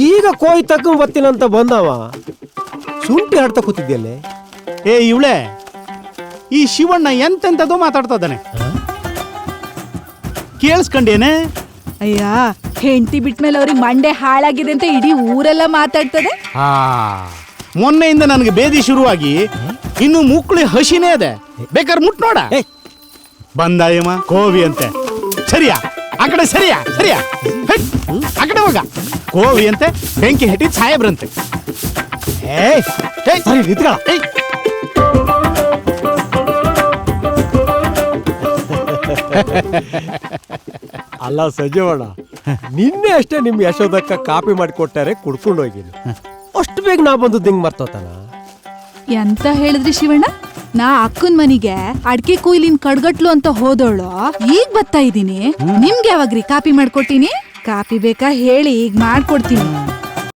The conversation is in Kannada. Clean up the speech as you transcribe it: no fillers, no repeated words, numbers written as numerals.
ಈಗ ಕೋಯ್ ತಕೊಂಡ್ ಬರ್ತೀನಂತ ಬಂದವ ಶುಂಠಿ ಆಡ್ತಾ ಕೂತಿದ್ಯಲ್ಲೇ. ಏ ಇವಳೆ, ಈ ಶಿವಣ್ಣ ಎಂತೆಂಥದ್ದು ಮಾತಾಡ್ತದಾನೆ, ಕೇಳಿಸ್ಕೊಂಡೇನೆ? ಅಯ್ಯ, ಹೆಂಡತಿ ಬಿಟ್ಮೇಲೆ ಅವ್ರಿಗೆ ಮಂಡೆ ಹಾಳಾಗಿದೆ ಅಂತ ಇಡೀ ಊರೆಲ್ಲ ಮಾತಾಡ್ತದೆ. ಮೊನ್ನೆಯಿಂದ ನನಗೆ ಬೇದಿ ಶುರುವಾಗಿ ಇನ್ನು ಮುಕ್ಕಳಿ ಹಸಿನೇ ಅದೆ, ಬೇಕಾದ್ರೆ ಮುಟ್ ನೋಡ. ಬಂದಾಯಮ್ಮ ಕೋವಿ ಅಂತೆ, ಸರಿಯಾ ಆ ಕಡೆ, ಸರಿಯಾ ಸರಿಯಾ ಆ ಕಡೆ ಹೋಗ. ಕೋವಿ ಅಂತೆ, ಬೆಂಕಿ ಹೆಟ್ಟಿದ್ ಸಾಹೇಬ್ರಂತೆ. ಅಲ್ಲ ಸಂಜೀವಣ್ಣ, ನಿನ್ನೆ ಅಷ್ಟೇ ನಿಮ್ ಯಶೋದಕ್ಕ ಕಾಪಿ ಮಾಡಿಕೊಟ್ಟಾರೆ, ಕುಡ್ಕೊಂಡು ಹೋಗಿನಿ. ಅಷ್ಟು ಬೇಗ ನಾ ಬಂದು ಹಿಂಗ್ ಮರ್ತೋತಾನ. ಎಂತ ಹೇಳಿದ್ರಿ ಶಿವಣ್ಣ? ನಾ ಅಕ್ಕನ್ ಮನಿಗೆ ಅಡ್ಕೆ ಕುಯ್ಲಿನ್ ಕಡ್ಗಟ್ಲು ಅಂತ ಹೋದೋಳು ಈಗ ಬರ್ತಾ ಇದೀನಿ. ನಿಮ್ಗೆ ಯಾವಾಗ್ರಿ ಕಾಪಿ ಮಾಡ್ಕೊಟ್ಟಿನಿ? ಕಾಪಿ ಬೇಕಾ ಹೇಳಿ, ಈಗ ಮಾಡ್ಕೊಡ್ತೀನಿ.